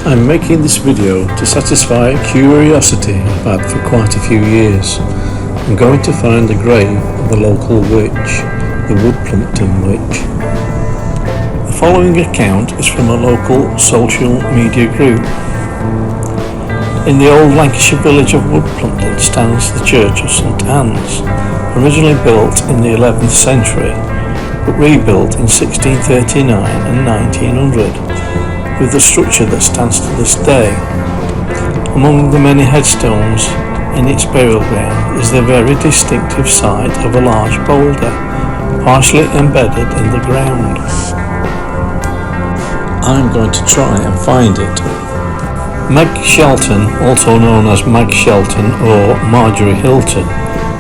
I'm making this video to satisfy a curiosity I've had for quite a few years. I'm going to find the grave of a local witch, the Woodplumpton witch. The following account is from a local social media group. In the old Lancashire village of Woodplumpton stands the Church of St Anne's, originally built in the 11th century, but rebuilt in 1639 and 1900. With the structure that stands to this day. Among the many headstones in its burial ground is the very distinctive sight of a large boulder, partially embedded in the ground. I'm going to try and find it. Meg Shelton, also known as Mag Shelton or Marjorie Hilton,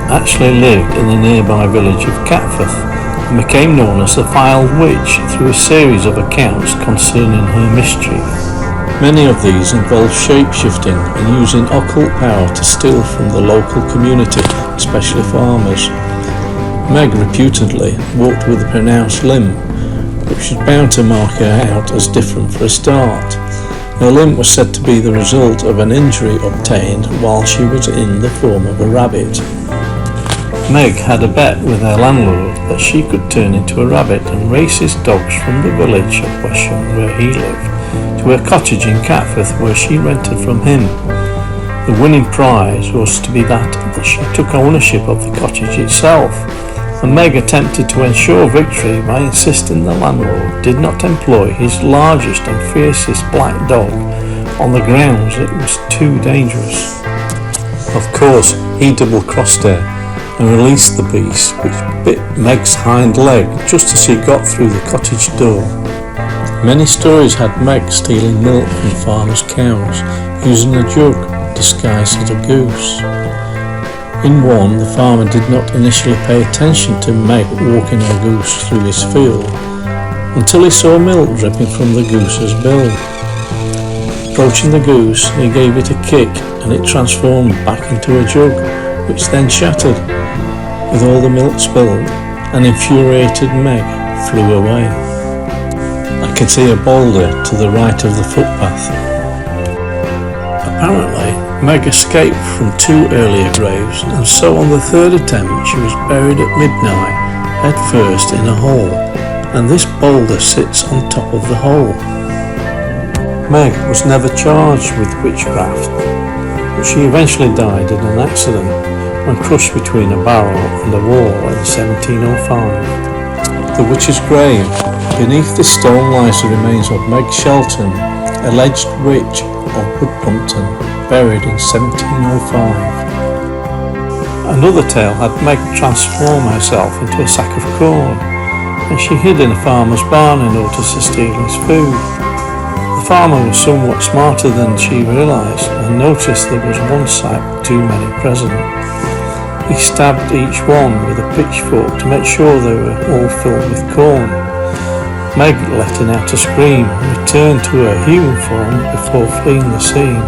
actually lived in the nearby village of Catforth, and became known as the Veiled Witch through a series of accounts concerning her mystery. Many of these involve shape-shifting and using occult power to steal from the local community, especially farmers. Meg reputedly walked with a pronounced limp, which was bound to mark her out as different for a start. Her limp was said to be the result of an injury obtained while she was in the form of a rabbit. Meg had a bet with her landlord that she could turn into a rabbit and race his dogs from the village of Wesham, where he lived, to her cottage in Catforth, where she rented from him. The winning prize was to be that she took ownership of the cottage itself, and Meg attempted to ensure victory by insisting the landlord did not employ his largest and fiercest black dog on the grounds it was too dangerous. Of course, he double-crossed her and released the beast, which bit Meg's hind leg just as she got through the cottage door. Many stories had Meg stealing milk from farmers' cows using a jug disguised as a goose. In one, the farmer did not initially pay attention to Meg walking her goose through his field until he saw milk dripping from the goose's bill. Approaching the goose, he gave it a kick and it transformed back into a jug, which then shattered. With all the milk spilled, an infuriated Meg flew away. I can see a boulder to the right of the footpath. Apparently, Meg escaped from two earlier graves, and so on the third attempt she was buried at midnight, head first in a hole, and this boulder sits on top of the hole. Meg was never charged with witchcraft, but she eventually died in an accident when crushed between a barrel and a wall in 1705. The witch's grave. Beneath this stone lies the remains of Meg Shelton, alleged witch of Woodplumpton, buried in 1705. Another tale had Meg transform herself into a sack of corn, and she hid in a farmer's barn in order to steal his food. The farmer was somewhat smarter than she realised and noticed there was one sack too many present. He stabbed each one with a pitchfork to make sure they were all filled with corn. Meg, letting out a scream, returned to her human form before fleeing the scene.